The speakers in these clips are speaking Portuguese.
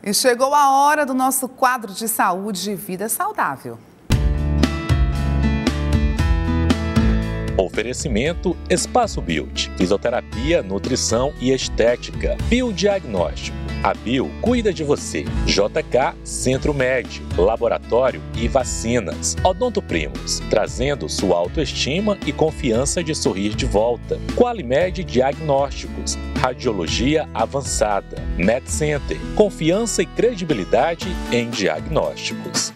E chegou a hora do nosso quadro de saúde e vida saudável. Oferecimento Espaço Build, fisioterapia, nutrição e estética. Biodiagnóstico. A Bio cuida de você. JK Centro Med, laboratório e vacinas. Odonto Primos, trazendo sua autoestima e confiança de sorrir de volta. Qualimed Diagnósticos, radiologia avançada. Med Center, confiança e credibilidade em diagnósticos.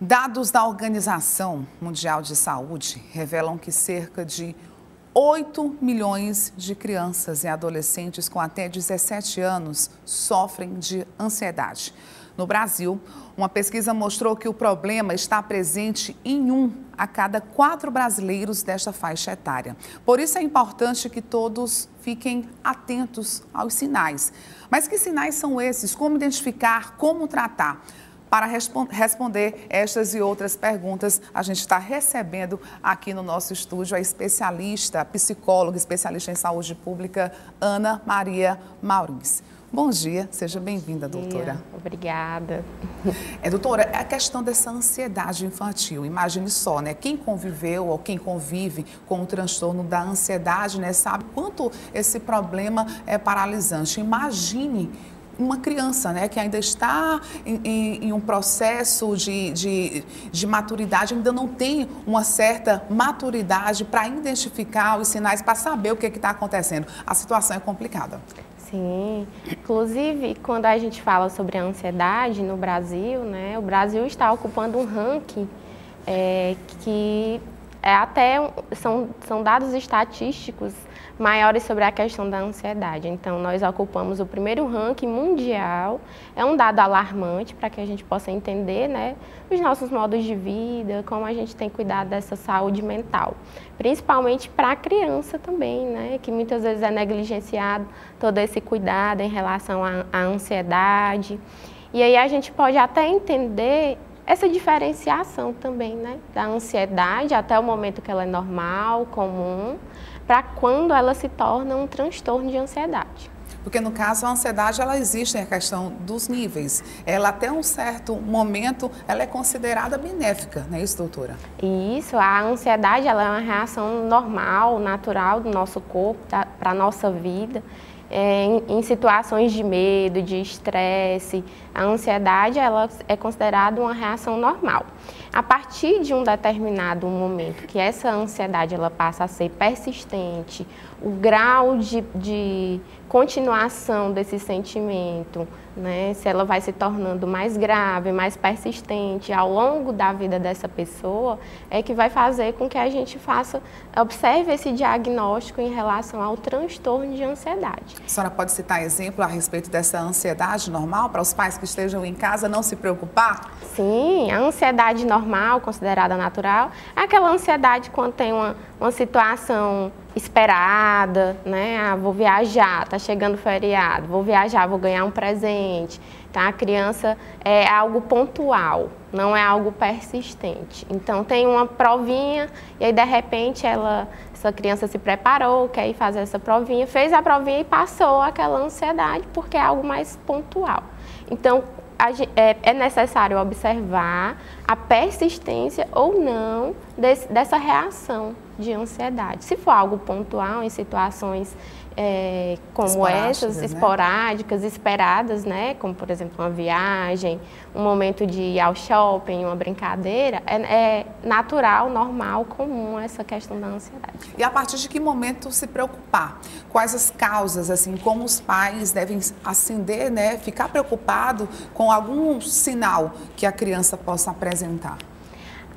Dados da Organização Mundial de Saúde revelam que cerca de 8 milhões de crianças e adolescentes com até 17 anos sofrem de ansiedade. No Brasil, uma pesquisa mostrou que o problema está presente em 1 a cada 4 brasileiros desta faixa etária. Por isso é importante que todos fiquem atentos aos sinais. Mas que sinais são esses? Como identificar? Como tratar? Para responder estas e outras perguntas, a gente está recebendo aqui no nosso estúdio a especialista, a psicóloga, especialista em saúde pública, Ana Maria Maurins. Bom dia, seja bem-vinda, doutora. Obrigada. Doutora, a questão dessa ansiedade infantil, imagine só, né? Quem conviveu ou quem convive com o transtorno da ansiedade, né, sabe quanto esse problema é paralisante. Imagine uma criança, né, que ainda está em um processo de maturidade, ainda não tem uma certa maturidade para identificar os sinais, para saber o que está acontecendo. A situação é complicada. Sim, inclusive quando a gente fala sobre a ansiedade no Brasil, né, o Brasil está ocupando um ranking que são dados estatísticos maiores sobre a questão da ansiedade. Então, nós ocupamos o primeiro ranking mundial. É um dado alarmante para que a gente possa entender, né, os nossos modos de vida, como a gente tem cuidado dessa saúde mental. Principalmente para a criança também, né, que muitas vezes é negligenciado todo esse cuidado em relação à ansiedade. E aí a gente pode até entender essa diferenciação também, né, da ansiedade até o momento que ela é normal, comum, para quando ela se torna um transtorno de ansiedade. Porque no caso a ansiedade ela existe a questão dos níveis. Ela até um certo momento ela é considerada benéfica, não é isso, doutora? Isso, a ansiedade ela é uma reação normal, natural do nosso corpo, para a nossa vida. Em situações de medo, de estresse, a ansiedade ela é considerada uma reação normal. A partir de um determinado momento que essa ansiedade ela passa a ser persistente, o grau de continuação desse sentimento, né, se ela vai se tornando mais grave, mais persistente ao longo da vida dessa pessoa, é que vai fazer com que a gente observe esse diagnóstico em relação ao transtorno de ansiedade. A senhora pode citar exemplo a respeito dessa ansiedade normal para os pais que estejam em casa não se preocupar? Sim, a ansiedade normal, considerada natural, é aquela ansiedade quando tem uma situação esperada, né? Ah, vou viajar, tá chegando o feriado, vou viajar, vou ganhar um presente. Tá? A criança é algo pontual, não é algo persistente. Então tem uma provinha e aí de repente essa criança se preparou, quer ir fazer essa provinha, fez a provinha e passou aquela ansiedade porque é algo mais pontual. Então é necessário observar a persistência ou não dessa reação de ansiedade. Se for algo pontual, em situações como essas, esporádicas, esperadas, né? Como, por exemplo, uma viagem, um momento de ir ao shopping, uma brincadeira, é natural, normal, comum essa questão da ansiedade. E a partir de que momento se preocupar? Quais as causas, assim, como os pais devem acender, né? Ficar preocupado com algum sinal que a criança possa apresentar?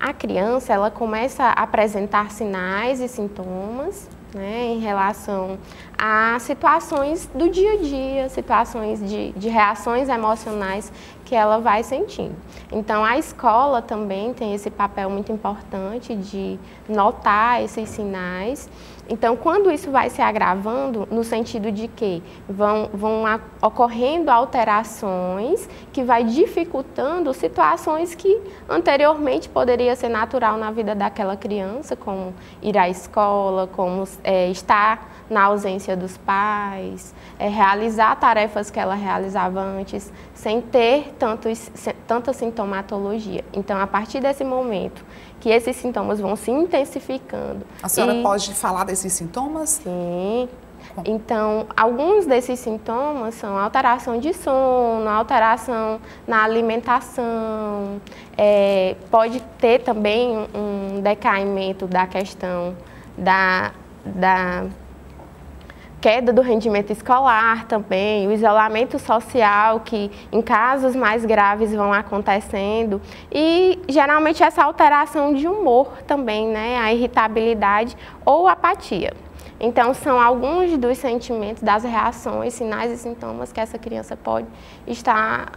A criança, ela começa a apresentar sinais e sintomas, né, em relação a situações do dia a dia, situações de reações emocionais que ela vai sentindo. Então, a escola também tem esse papel muito importante de notar esses sinais Então, quando isso vai se agravando, no sentido de que vão ocorrendo alterações que vai dificultando situações que anteriormente poderia ser natural na vida daquela criança, como ir à escola, como estar na ausência dos pais, realizar tarefas que ela realizava antes, sem ter tanta sintomatologia. Então, a partir desse momento que esses sintomas vão se intensificando. A senhora pode falar desses sintomas? Sim. Então, alguns desses sintomas são alteração de sono, alteração na alimentação, pode ter também um decaimento da questão da queda do rendimento escolar também, o isolamento social, que em casos mais graves vão acontecendo, e geralmente essa alteração de humor também, né, a irritabilidade ou apatia. Então, são alguns dos sentimentos, das reações, sinais e sintomas que essa criança pode estar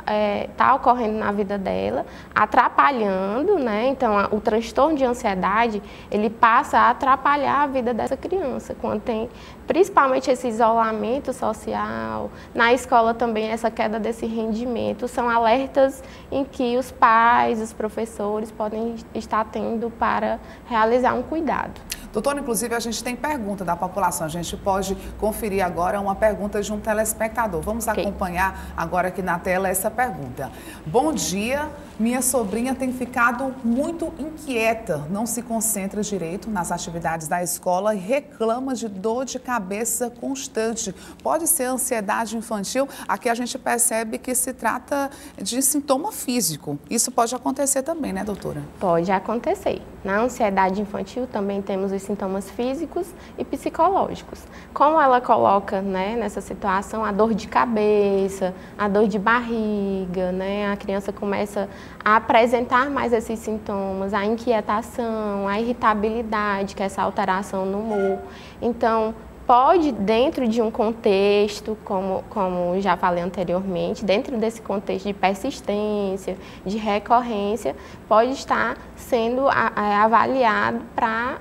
ocorrendo na vida dela, atrapalhando, né? Então, o transtorno de ansiedade, ele passa a atrapalhar a vida dessa criança, quando tem principalmente esse isolamento social, na escola também essa queda desse rendimento, são alertas em que os pais, os professores podem estar tendo para realizar um cuidado. Doutora, inclusive a gente tem pergunta da população, a gente pode conferir agora uma pergunta de um telespectador. Vamos acompanhar agora aqui na tela essa pergunta. Bom dia, minha sobrinha tem ficado muito inquieta, não se concentra direito nas atividades da escola e reclama de dor de cabeça constante. Pode ser ansiedade infantil? Aqui a gente percebe que se trata de sintoma físico. Isso pode acontecer também, né, doutora? Pode acontecer. Na ansiedade infantil também temos os sintomas físicos e psicológicos. Como ela coloca, né, nessa situação, a dor de cabeça, a dor de barriga, né, a criança começa a apresentar mais esses sintomas, a inquietação, a irritabilidade, que é essa alteração no humor. Então, pode, dentro de um contexto, como já falei anteriormente, dentro desse contexto de persistência, de recorrência, pode estar sendo avaliado para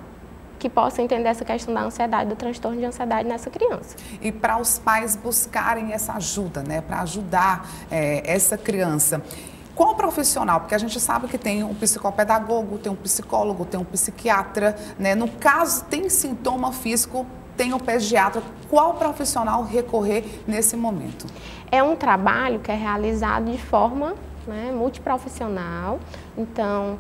que possa entender essa questão da ansiedade, do transtorno de ansiedade nessa criança. E para os pais buscarem essa ajuda, né, para ajudar essa criança. Qual profissional? Porque a gente sabe que tem um psicopedagogo, tem um psicólogo, tem um psiquiatra, né? No caso, tem sintoma físico, tem o pediatra. Qual profissional recorrer nesse momento? É um trabalho que é realizado de forma, né, multiprofissional. Então,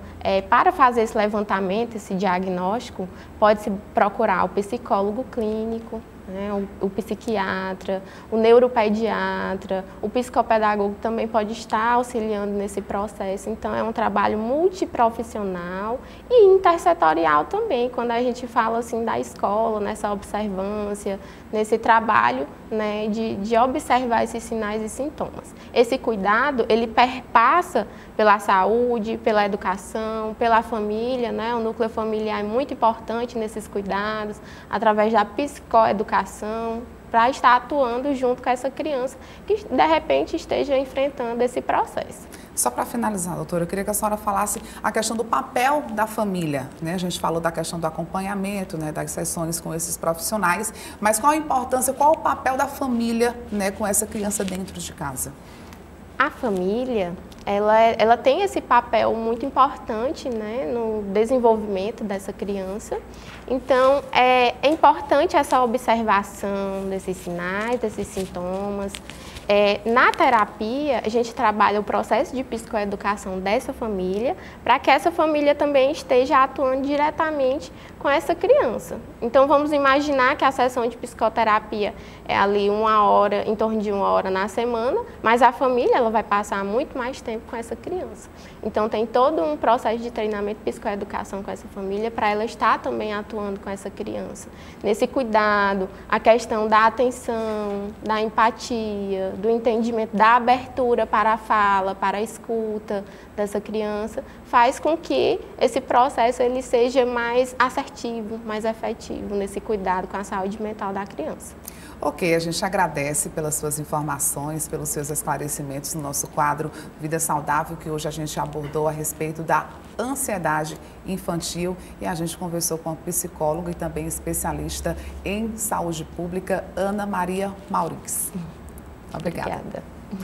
para fazer esse levantamento, esse diagnóstico, pode-se procurar o psicólogo clínico, né, o psiquiatra, o neuropediatra, o psicopedagogo também pode estar auxiliando nesse processo. Então, é um trabalho multiprofissional e intersetorial também, quando a gente fala assim da escola, nessa observância, nesse trabalho, né, de observar esses sinais e sintomas. Esse cuidado, ele perpassa pela saúde, pela educação, pela família, né? O núcleo familiar é muito importante nesses cuidados, através da psicoeducação, para estar atuando junto com essa criança que, de repente, esteja enfrentando esse processo. Só para finalizar, doutora, eu queria que a senhora falasse a questão do papel da família, né? A gente falou da questão do acompanhamento, né, das sessões com esses profissionais, mas qual a importância, qual o papel da família, né, com essa criança dentro de casa? A família, ela tem esse papel muito importante, né, no desenvolvimento dessa criança. Então, é importante essa observação desses sinais, desses sintomas. Na terapia, a gente trabalha o processo de psicoeducação dessa família, para que essa família também esteja atuando diretamente com essa criança. Então, vamos imaginar que a sessão de psicoterapia é ali 1 hora, em torno de 1 hora na semana, mas a família ela vai passar muito mais tempo com essa criança. Então, tem todo um processo de treinamento de psicoeducação com essa família, para ela estar também atuando com essa criança. Nesse cuidado, a questão da atenção, da empatia, do entendimento, da abertura para a fala, para a escuta dessa criança, faz com que esse processo ele seja mais assertivo, mais efetivo nesse cuidado com a saúde mental da criança. Ok, a gente agradece pelas suas informações, pelos seus esclarecimentos no nosso quadro Vida Saudável, que hoje a gente abordou a respeito da ansiedade infantil e a gente conversou com a psicóloga e também especialista em saúde pública, Ana Maria Maurix. Obrigada.